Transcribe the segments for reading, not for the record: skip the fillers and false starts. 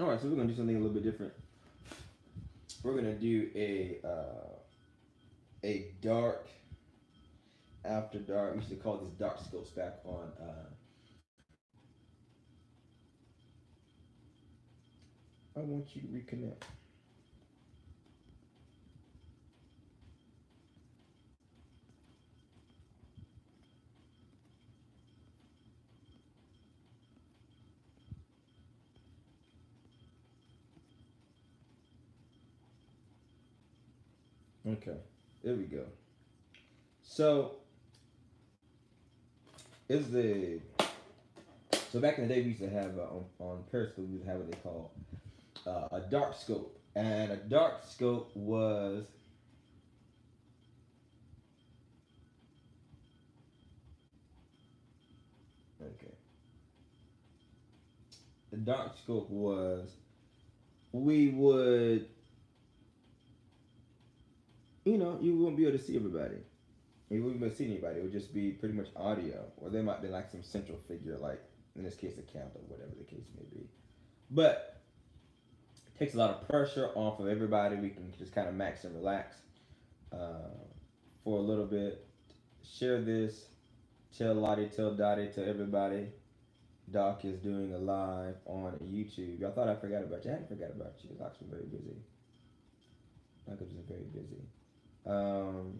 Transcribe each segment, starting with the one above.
All right, so we're gonna do something a little bit different. We're gonna do a dark after dark. We used to call this dark scopes back on. I want you to reconnect. Okay, there we go. So is the so back in the day we used to have on Periscope we used to have what they call a dark scope, and a dark scope was okay. The dark scope was we would you wouldn't be able to see everybody. You wouldn't be able to see anybody. It would just be pretty much audio, or there might be like some central figure, like in this case a camp or whatever the case may be. But it takes a lot of pressure off of everybody. We can just kind of max and relax uh, for a little bit. Share this. Tell Lottie, tell Dottie, tell everybody. Doc is doing a live on YouTube. I thought I forgot about you. I hadn't forgot about you. Doc's been very busy. Doc has been very busy. Um,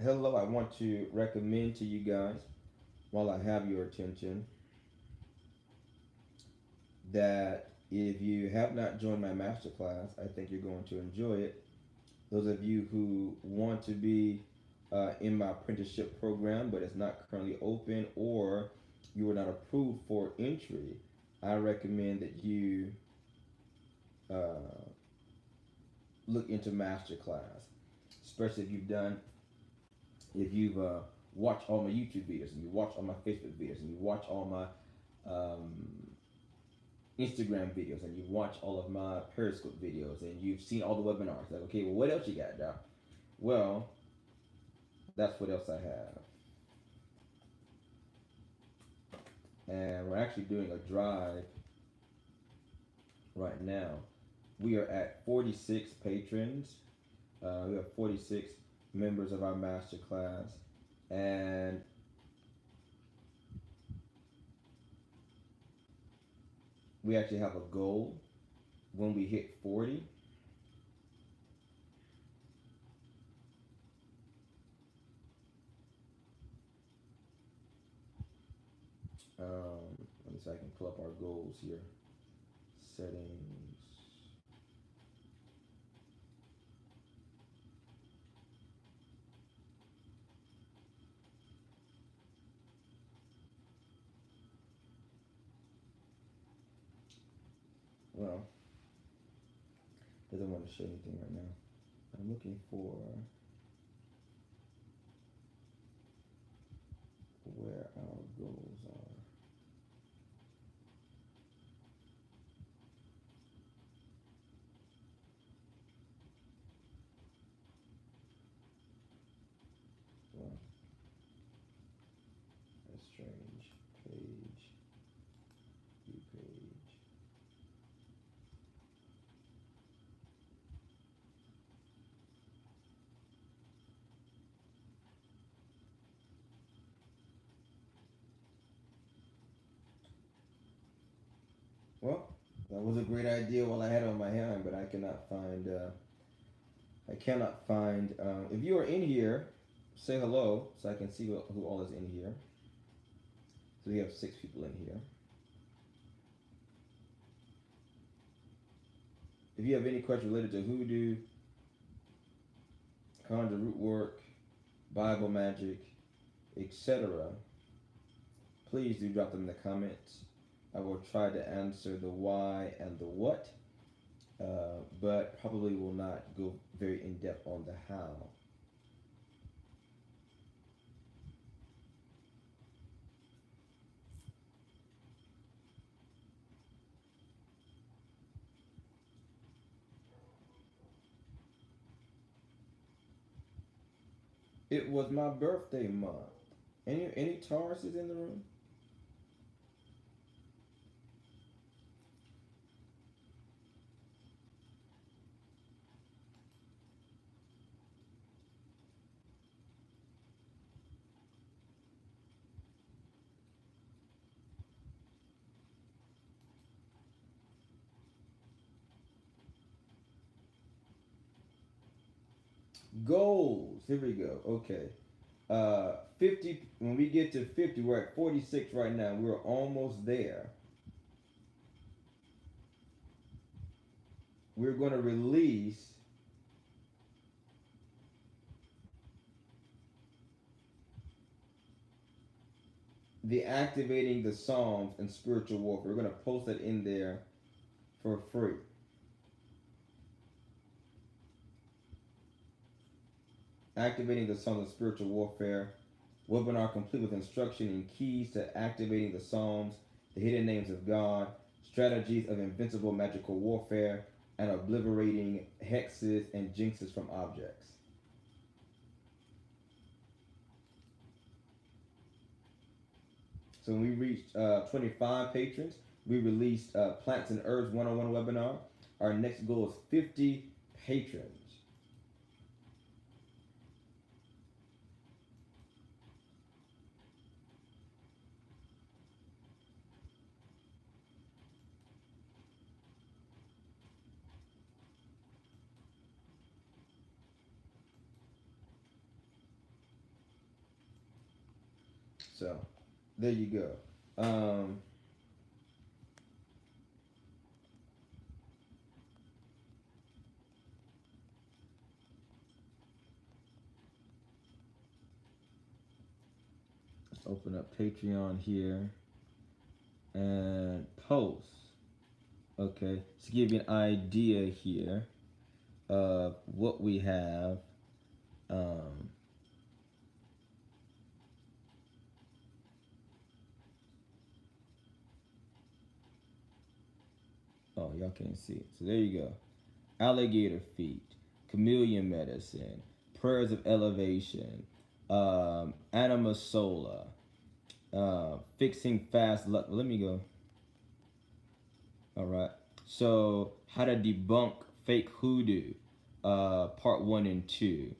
Hello, I want to recommend to you guys, while I have your attention, that if you have not joined my masterclass, I think you're going to enjoy it. Those of you who want to be in my apprenticeship program, but it's not currently open, or you are not approved for entry, I recommend that you uh, look into masterclass, especially if you've watched all my YouTube videos and you watch all my Facebook videos and you watch all my Instagram videos and you've watched all of my Periscope videos and you've seen all the webinars. Like, okay, well, what else you got, Doc? Well, that's what else I have. And we're actually doing a drive right now. We are at 46 patrons. We have 46 members of our masterclass. And we actually have a goal when we hit 40. Let me see if I can pull up our goals here. Settings. Well, doesn't want to show anything right now. I'm looking for where our goals are. Well, that's strange. Page, view page. Well, that was a great idea while I had it on my hand, but I cannot find. I cannot find. If you are in here, say hello so I can see who all is in here. So we have 6 people in here. If you have any questions related to hoodoo, conjure, rootwork, Bible magic, etc., please do drop them in the comments. I will try to answer the why and the what, but probably will not go very in depth on the how. It was my birthday month. Any Tauruses in the room? Goals. Here we go. Okay. 50. When we get to 50, we're at 46 right now. We're almost there. We're going to release the activating the Psalms and spiritual warfare. We're going to post it in there for free. Activating the Psalms and spiritual warfare. Webinar complete with instruction and keys to activating the Psalms, the hidden names of God, strategies of invincible magical warfare, and obliterating hexes and jinxes from objects. So when we reached 25 patrons, we released Plants and Herbs 101 webinar. Our next goal is 50 patrons. So there you go. Let's open up Patreon here and post. Okay, to give you an idea here of what we have. Oh, y'all can't see it. So there you go. Alligator feet, chameleon medicine, prayers of elevation, anima sola, fixing fast luck. Let me go. All right. So how to debunk fake hoodoo, part 1 and 2.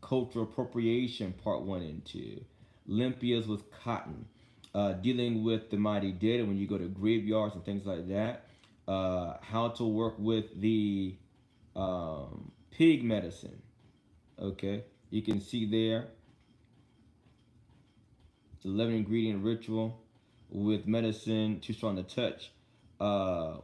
Cultural appropriation, part 1 and 2. Limpias with cotton. Dealing with the mighty dead when you go to graveyards and things like that. How to work with the pig medicine. Okay, you can see there 11 ingredient ritual with medicine too strong to touch.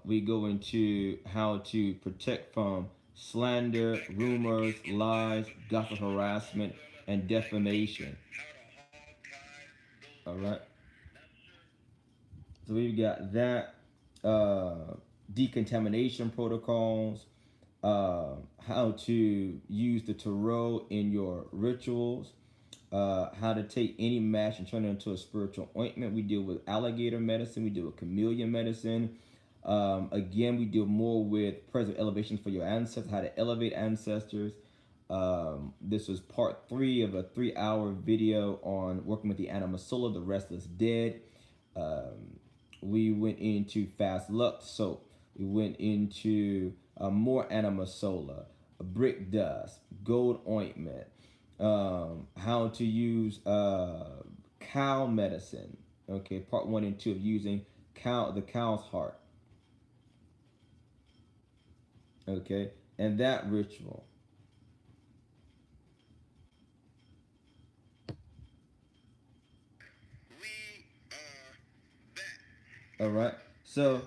We go into how to protect from slander, rumors, lies, gossip, harassment, and defamation. All right. So we've got that. Decontamination protocols. How to use the tarot in your rituals. How to take any match and turn it into a spiritual ointment. We deal with alligator medicine. We deal with chameleon medicine. Again, we deal more with prayers of elevation for your ancestors, how to elevate ancestors. This was part 3 of a 3-hour video on working with the anima sola, the restless dead. We went into fast luck soap. We went into more anima sola, brick dust, gold ointment, how to use cow medicine. Okay, part 1 and 2 of using the cow's heart. Okay, and that ritual. All right, so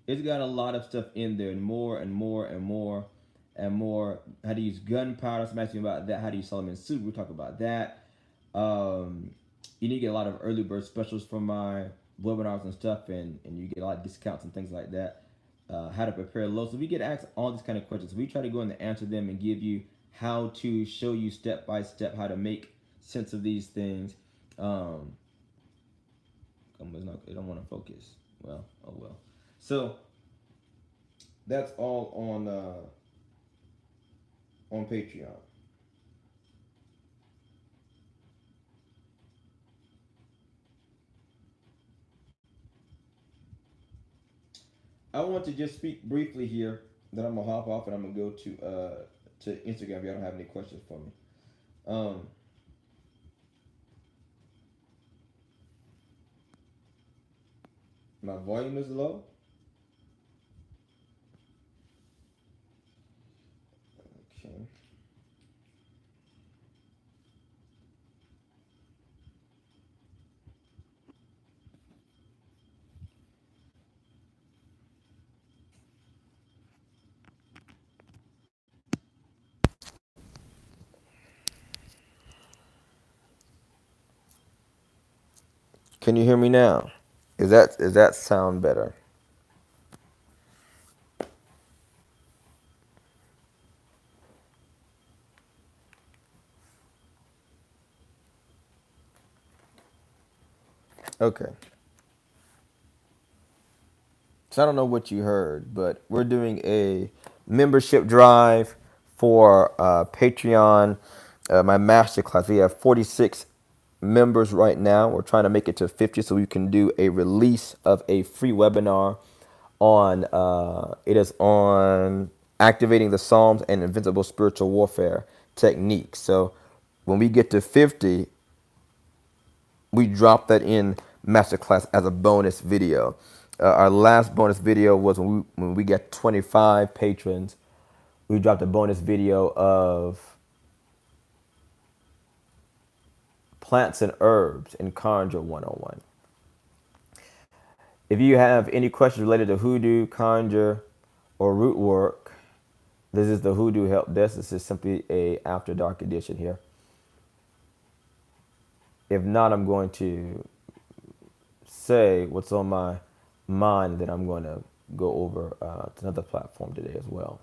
it's got a lot of stuff in there, and more and more and more and more. How to use gunpowder? Some asking about that. How to use Solomon soup? We'll talk about that. You need to get a lot of early bird specials from my webinars and stuff, and you get a lot of discounts and things like that. How to prepare low. So we get asked all these kind of questions. We try to go in and answer them and give you how to show you step by step how to make sense of these things. It don't want to focus. Well, oh well. So that's all on Patreon. I want to just speak briefly here. Then I'm gonna hop off and I'm gonna go to Instagram. If y'all don't have any questions for me. My volume is low. Can you hear me now? Is that sound better? Okay. So I don't know what you heard, but we're doing a membership drive for Patreon, my masterclass. We have 46 members right now. We're trying to make it to 50 so we can do a release of a free webinar on it is on activating the Psalms and invincible spiritual warfare techniques. So when we get to 50, we dropped that in masterclass as a bonus video. Our last bonus video was when we got 25 patrons. We dropped a bonus video of plants and herbs in Conjure 101. If you have any questions related to Hoodoo, Conjure, or rootwork, this is the Hoodoo Help Desk. This is simply a After Dark edition here. If not, I'm going to say what's on my mind that I'm going to go over to another platform today as well.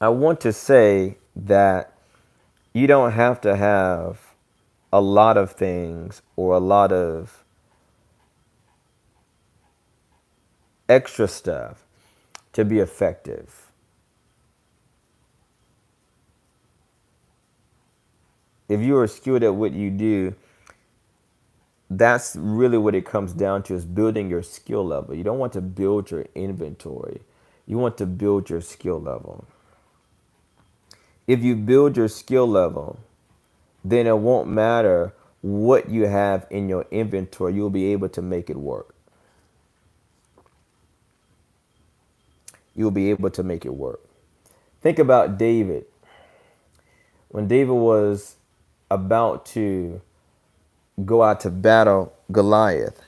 I want to say that you don't have to have a lot of things or a lot of extra stuff to be effective. If you are skilled at what you do, that's really what it comes down to, is building your skill level. You don't want to build your inventory. You want to build your skill level. If you build your skill level, then it won't matter what you have in your inventory. You'll be able to make it work. You'll be able to make it work. Think about David. When David was about to go out to battle Goliath,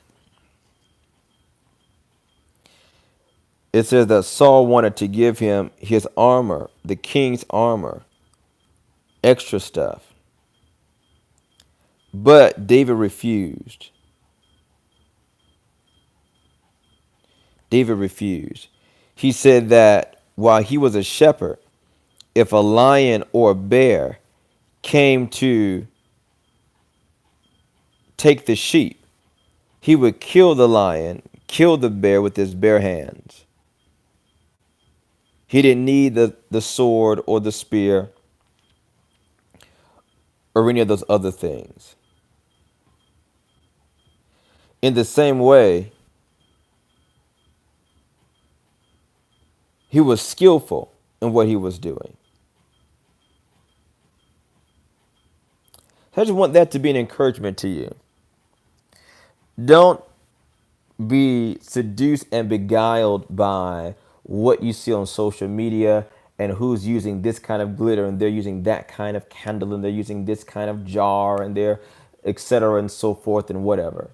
it says that Saul wanted to give him his armor, the king's armor, extra stuff. But David refused. David refused. He said that while he was a shepherd, if a lion or a bear came to take the sheep, he would kill the lion, kill the bear with his bare hands. He didn't need the sword or the spear or any of those other things. In the same way, he was skillful in what he was doing. I just want that to be an encouragement to you. Don't be seduced and beguiled by what you see on social media and who's using this kind of glitter and they're using that kind of candle and they're using this kind of jar and they're etc. and so forth and whatever.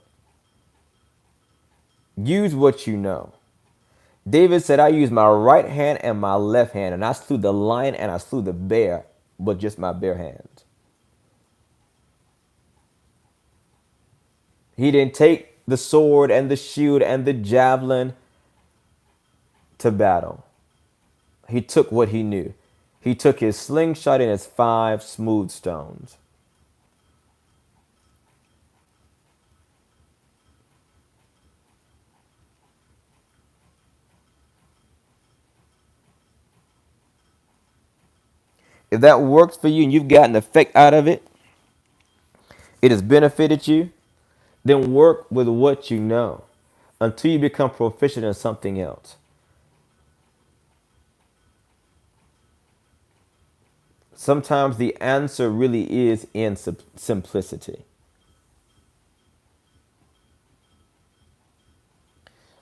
Use what you know. David said, I used my right hand and my left hand, and I slew the lion and I slew the bear with just my bare hands. He didn't take the sword and the shield and the javelin to battle. He took what he knew. He took his slingshot and his 5 smooth stones. If that works for you and you've gotten effect out of it, it has benefited you, then work with what you know until you become proficient in something else. Sometimes the answer really is in simplicity.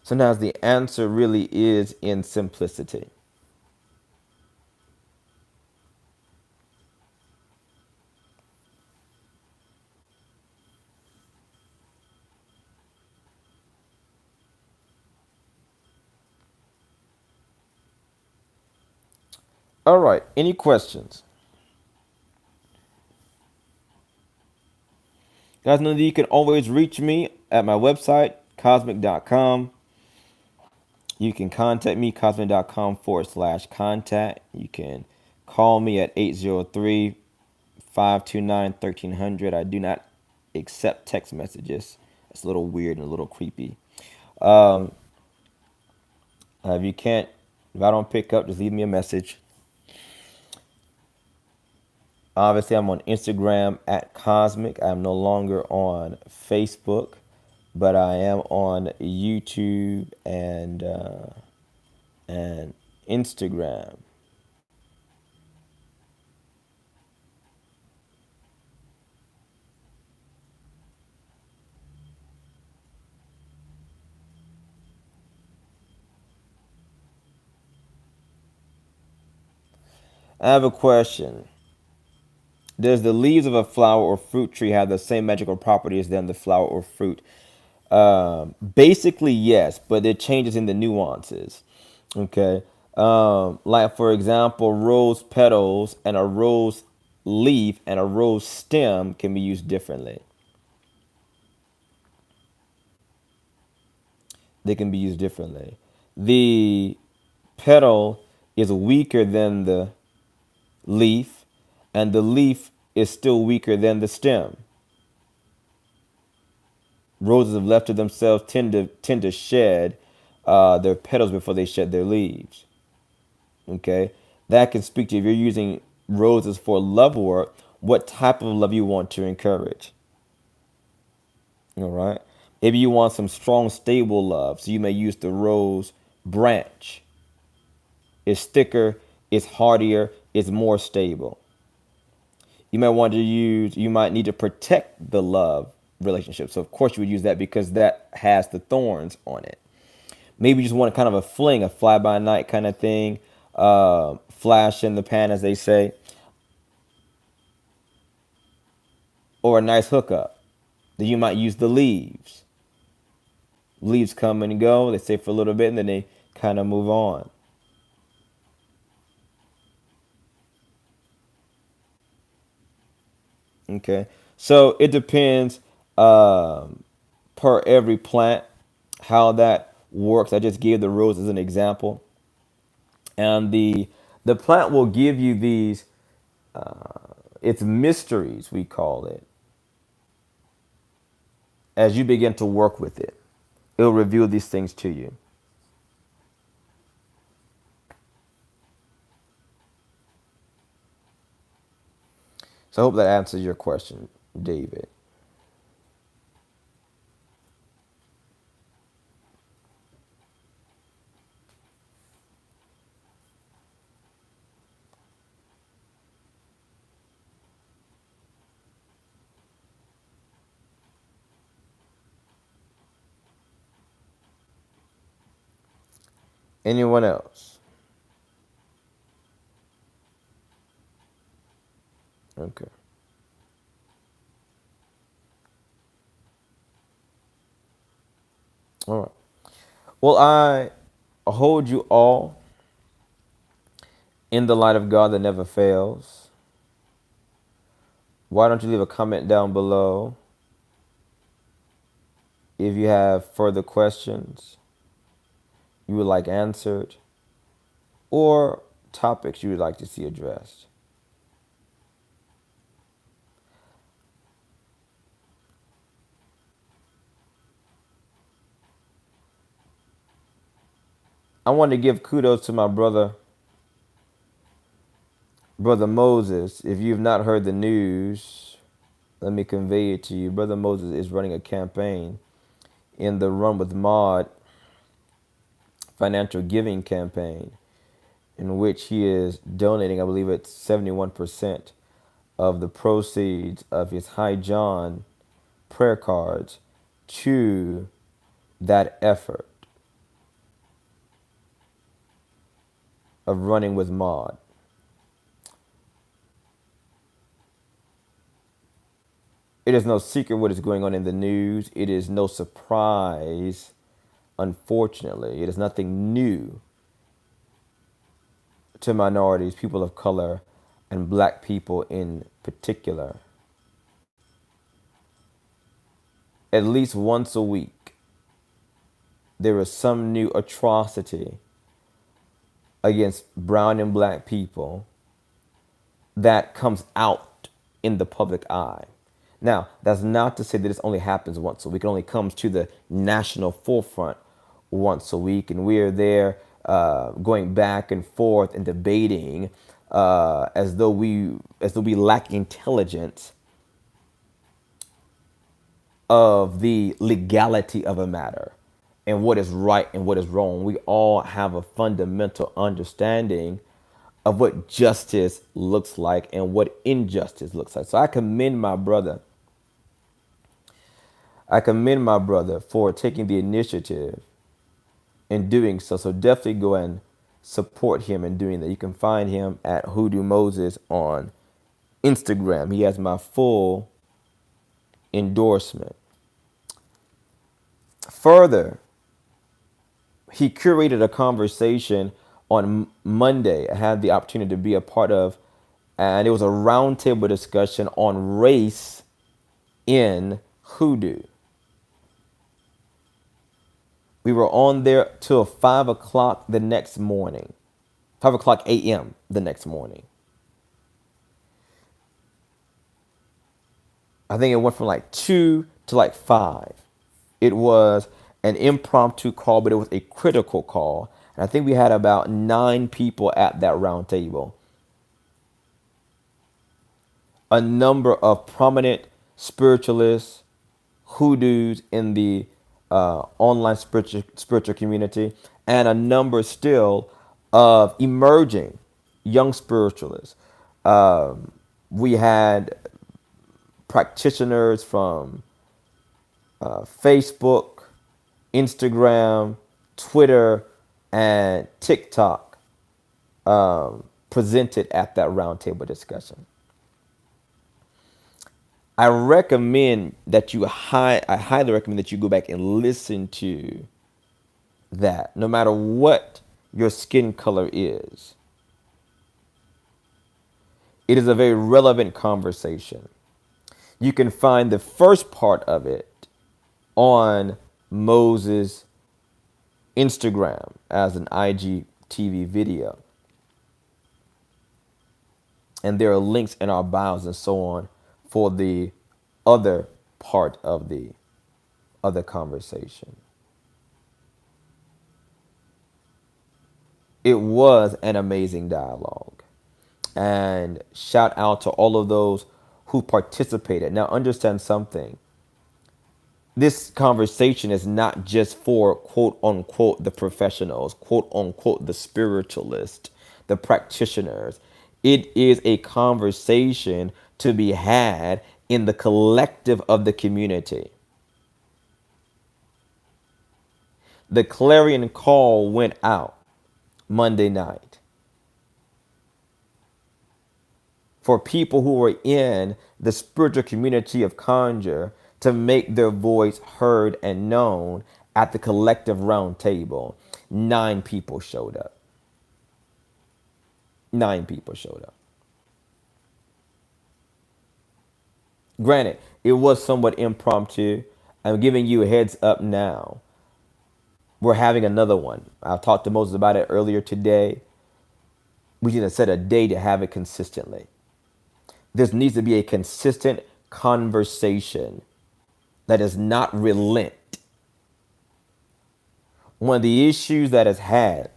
Sometimes the answer really is in simplicity. All right. Any questions? Guys, know that you can always reach me at my website, cosmic.com. You can contact me, cosmic.com/contact. You can call me at 803-529-1300. I do not accept text messages. It's a little weird and a little creepy. If you can't, if I don't pick up, just leave me a message. Obviously, I'm on Instagram at Cosmic. I'm no longer on Facebook, but I am on YouTube and Instagram. I have a question. Does the leaves of a flower or fruit tree have the same magical properties than the flower or fruit? Basically, yes, but it changes in the nuances. Okay. Like, for example, rose petals and a rose leaf and a rose stem can be used differently. They can be used differently. The petal is weaker than the leaf, and the leaf is still weaker than the stem. Roses, if left to themselves, tend to shed their petals before they shed their leaves. Okay, that can speak to, if you're using roses for love work, what type of love you want to encourage. All right, maybe you want some strong, stable love, so you may use the rose branch. It's thicker, it's hardier, it's more stable. You might want to use, you might need to protect the love relationship. So of course you would use that because that has the thorns on it. Maybe you just want kind of a fling, a fly by night kind of thing, flash in the pan, as they say, or a nice hookup. Then you might use the leaves. Leaves come and go. They stay for a little bit and then they kind of move on. Okay, so it depends per every plant how that works. I just gave the rose as an example, and the plant will give you these. It's mysteries, we call it, as you begin to work with it. It'll reveal these things to you. So I hope that answers your question, David. Anyone else? Okay. All right. Well, I hold you all in the light of God that never fails. Why don't you leave a comment down below if you have further questions you would like answered or topics you would like to see addressed. I want to give kudos to my brother Moses. If you've not heard the news, let me convey it to you. Brother Moses is running a campaign in the Run with Mod financial giving campaign, in which he is donating, I believe it's 71% of the proceeds of his High John prayer cards to that effort of running with Mod. It is no secret what is going on in the news. It is no surprise, unfortunately. It is nothing new. to minorities, people of color, and black people in particular, at least once a week, there is some new atrocity against brown and black people that comes out in the public eye. Now, that's not to say that this only happens once a week. It only comes to the national forefront once a week, and we are there going back and forth and debating as though we lack intelligence of the legality of a matter and what is right and what is wrong. We all have a fundamental understanding of what justice looks like and what injustice looks like. So I commend my brother. I commend my brother for taking the initiative in doing so. So definitely go and support him in doing that. You can find him at Hoodoo Moses on Instagram. He has my full endorsement. Further, he curated a conversation on Monday. I had the opportunity to be a part of, and it was a roundtable discussion on race in hoodoo. We were on there till 5 o'clock the next morning, 5 o'clock a.m. the next morning. I think it went from like 2 to like 5. It was an impromptu call, but it was a critical call. And I think we had about 9 people at that round table. A number of prominent spiritualists, hoodoos in the online spiritual community, and a number still of emerging young spiritualists. We had practitioners from Facebook, Instagram, Twitter, and TikTok presented at that roundtable discussion. I recommend that I highly recommend that you go back and listen to that, no matter what your skin color is. It is a very relevant conversation. You can find the first part of it on Moses' Instagram as an IGTV video. And there are links in our bios and so on for the other part of the other conversation. It was an amazing dialogue. And shout out to all of those who participated. Now, understand something. This conversation is not just for quote unquote the professionals, quote unquote the spiritualists, the practitioners. It is a conversation to be had in the collective of the community. The clarion call went out Monday night for people who were in the spiritual community of Conjure to make their voice heard and known at the collective round table. 9 people showed up. 9 people showed up. Granted, it was somewhat impromptu. I'm giving you a heads up now. We're having another one. I talked to Moses about it earlier today. We need to set a day to have it consistently. There needs to be a consistent conversation that does not relent. One of the issues that is had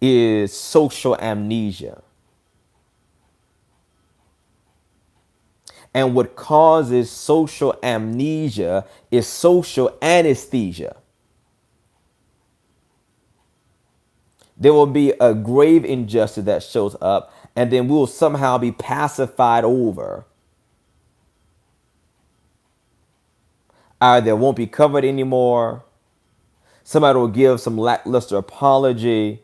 is social amnesia. And what causes social amnesia is social anesthesia. There will be a grave injustice that shows up, and then we will somehow be pacified over. Either it won't be covered anymore. Somebody will give some lackluster apology.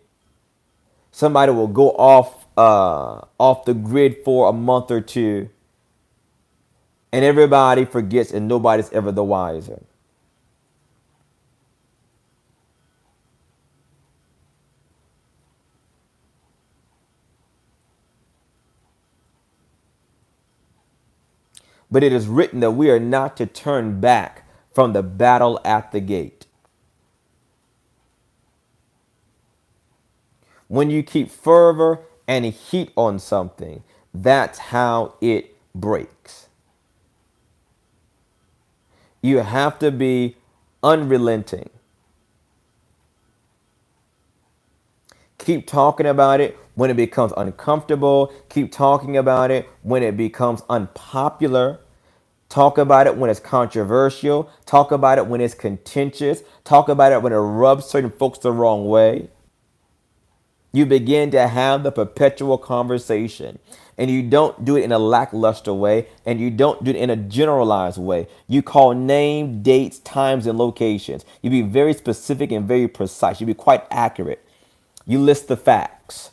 Somebody will go off the grid for a month or two, and everybody forgets, and nobody's ever the wiser. But it is written that we are not to turn back from the battle at the gate. When you keep fervor and heat on something, that's how it breaks. You have to be unrelenting. Keep talking about it when it becomes uncomfortable. Keep talking about it when it becomes unpopular. Talk about it when it's controversial. Talk about it when it's contentious. Talk about it when it rubs certain folks the wrong way. You begin to have the perpetual conversation. And you don't do it in a lackluster way. And you don't do it in a generalized way. You call name, dates, times, and locations. You be very specific and very precise. You be quite accurate. You list the facts.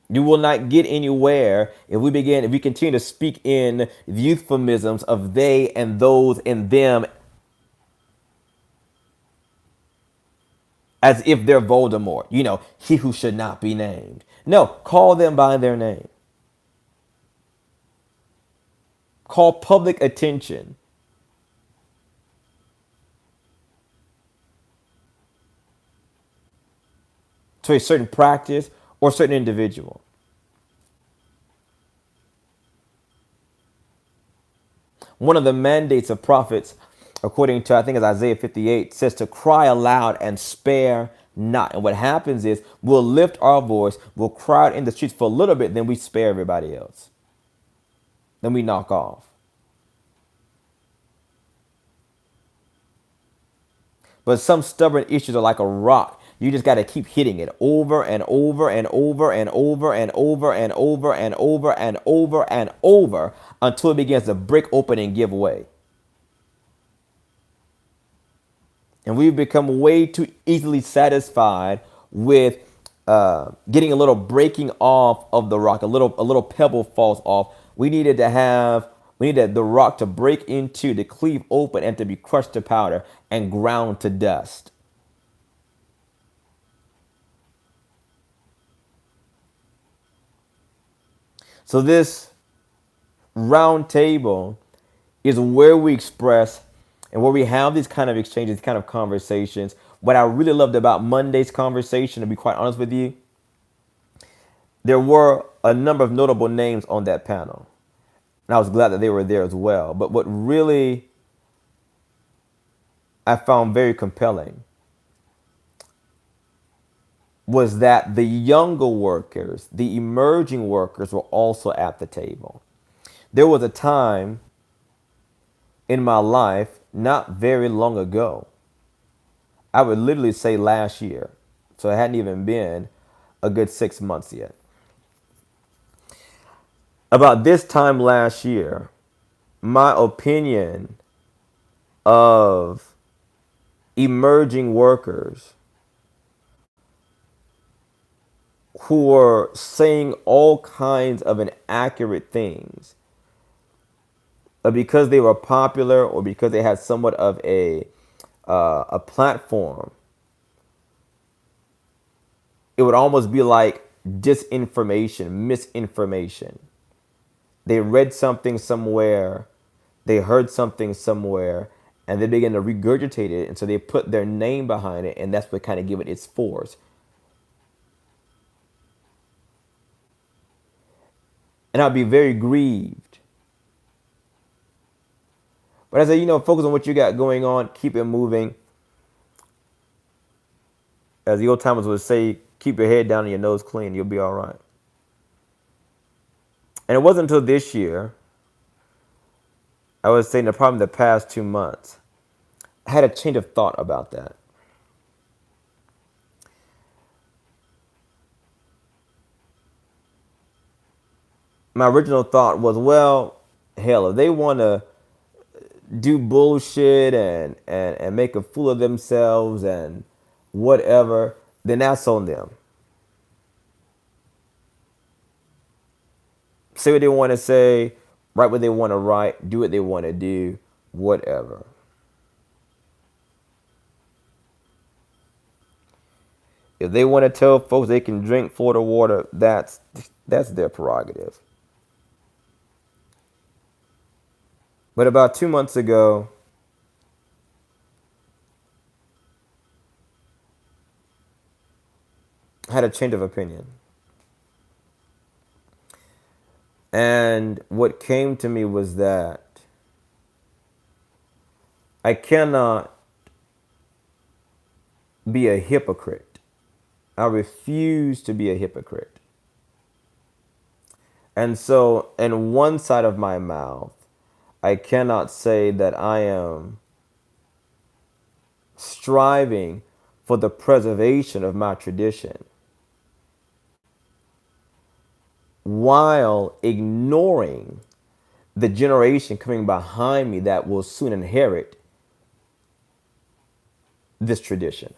You will not get anywhere if we continue to speak in euphemisms of they and those and them as if they're Voldemort, he who should not be named. No, call them by their name. Call public attention to a certain practice or certain individual. One of the mandates of prophets, according to I think it's Isaiah 58, says to cry aloud and spare not. And what happens is we'll lift our voice, we'll cry out in the streets for a little bit, then we spare everybody else. Then we knock off. But some stubborn issues are like a rock. You just got to keep hitting it over and over and over and over and over and over and over and over and over until it begins to break open and give way. And we've become way too easily satisfied with getting a little breaking off of the rock. A little pebble falls off. We needed the rock to break into, to cleave open, and to be crushed to powder and ground to dust. So this round table is where we express and where we have these kind of exchanges, these kind of conversations. What I really loved about Monday's conversation, to be quite honest with you, there were a number of notable names on that panel. And I was glad that they were there as well. But what really I found very compelling was that the younger workers, the emerging workers, were also at the table. There was a time in my life, not very long ago, I would literally say last year, so it hadn't even been a good 6 months yet. About this time last year, my opinion of emerging workers who were saying all kinds of inaccurate things because they were popular or because they had somewhat of a platform, it would almost be like disinformation, misinformation. They read something somewhere, they heard something somewhere, and they began to regurgitate it, and so they put their name behind it, and that's what kind of gave it its force. And I'd be very grieved. But I say, focus on what you got going on, keep it moving. As the old timers would say, keep your head down and your nose clean, you'll be all right. And it wasn't until this year, I was saying probably the past 2 months, I had a change of thought about that. My original thought was, well, hell, if they want to do bullshit and make a fool of themselves and whatever, then that's on them. Say what they want to say, write what they want to write, do what they want to do, whatever. If they want to tell folks they can drink Florida water, that's their prerogative. But about 2 months ago, I had a change of opinion. And what came to me was that I cannot be a hypocrite. I refuse to be a hypocrite. And so, in one side of my mouth, I cannot say that I am striving for the preservation of my tradition while ignoring the generation coming behind me that will soon inherit this tradition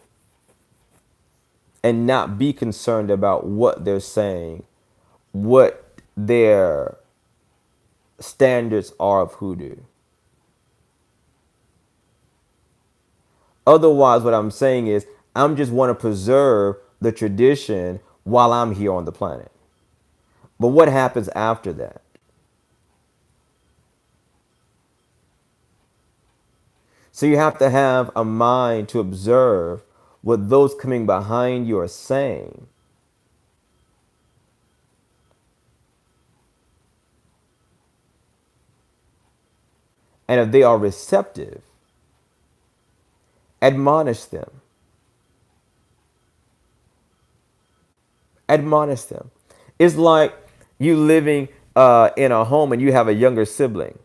and not be concerned about what they're saying, what their standards are of hoodoo. Otherwise, what I'm saying is, I'm just want to preserve the tradition while I'm here on the planet. But what happens after that? So you have to have a mind to observe what those coming behind you are saying. And if they are receptive, admonish them. Admonish them. It's like you living in a home and you have a younger sibling.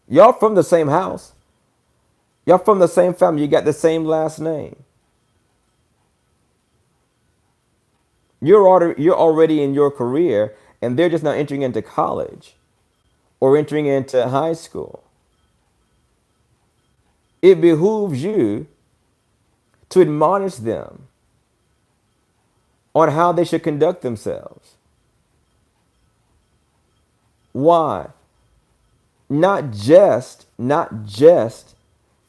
Y'all from the same house. Y'all from the same family. You got the same last name. You're already in your career, and they're just now entering into college or entering into high school. It behooves you to admonish them on how they should conduct themselves. Why? Not just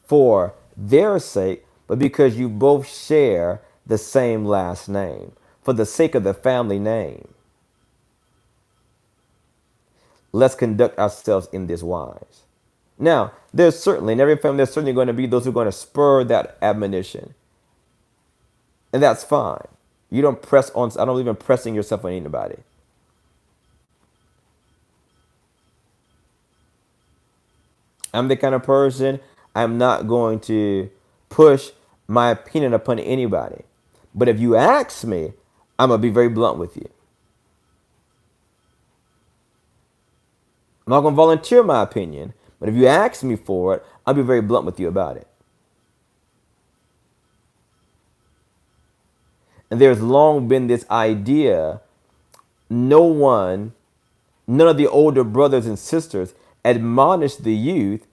for their sake, but because you both share the same last name, for the sake of the family name. Let's conduct ourselves in this wise. Now, there's certainly, in every family, there's certainly going to be those who are going to spur that admonition. And that's fine. You don't press on, I don't believe in pressing yourself on anybody. I'm the kind of person, I'm not going to push my opinion upon anybody. But if you ask me, I'm going to be very blunt with you. I'm not going to volunteer my opinion, but if you ask me for it, I'll be very blunt with you about it. And there's long been this idea, none of the older brothers and sisters admonish the youth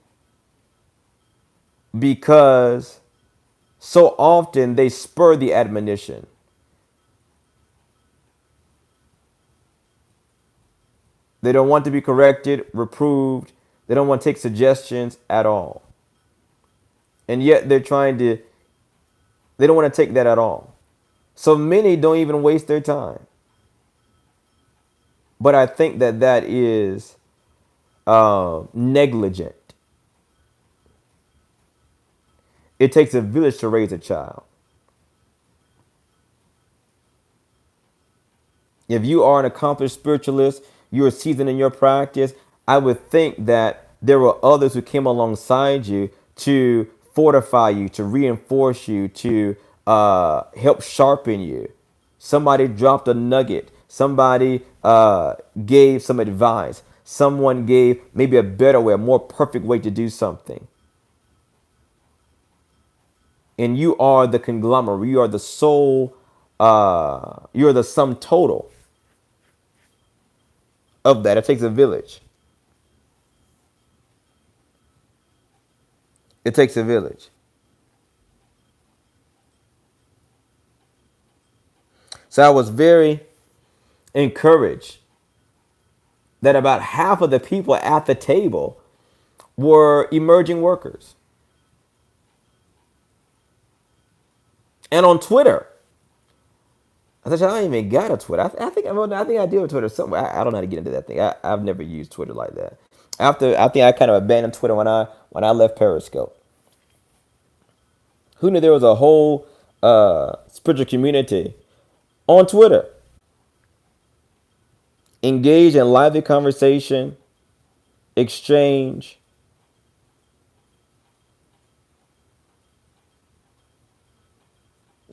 because so often they spur the admonition. They don't want to be corrected, reproved. They don't want to take suggestions at all. And yet they don't want to take that at all. So many don't even waste their time. But I think that is negligent. It takes a village to raise a child. If you are an accomplished spiritualist, you're seasoned in your practice, I would think that there were others who came alongside you to fortify you, to reinforce you, to help sharpen you. Somebody dropped a nugget. Somebody gave some advice. Someone gave maybe a better way, a more perfect way to do something. And you are the conglomerate. You are the sole, you're the sum total of that. It takes a village. It takes a village. So I was very encouraged that about half of the people at the table were emerging workers. And on Twitter, I said, I don't even got a Twitter. I think I do have Twitter somewhere. I don't know how to get into that thing. I've never used Twitter like that. I think I kind of abandoned Twitter when I left Periscope. Who knew there was a whole spiritual community on Twitter, engaged in lively conversation, exchange.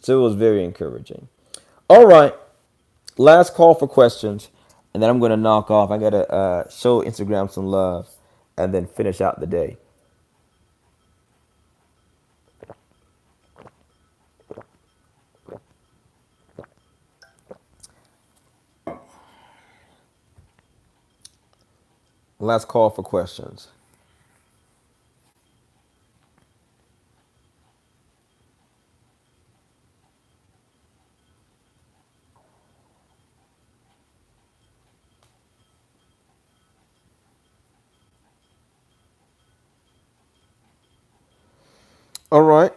So it was very encouraging. All right, last call for questions, and then I'm going to knock off. I got to show Instagram some love, and then finish out the day. Last call for questions. All right.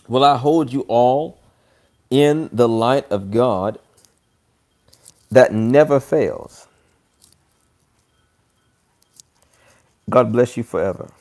Will I hold you all in the light of God that never fails? God bless you forever.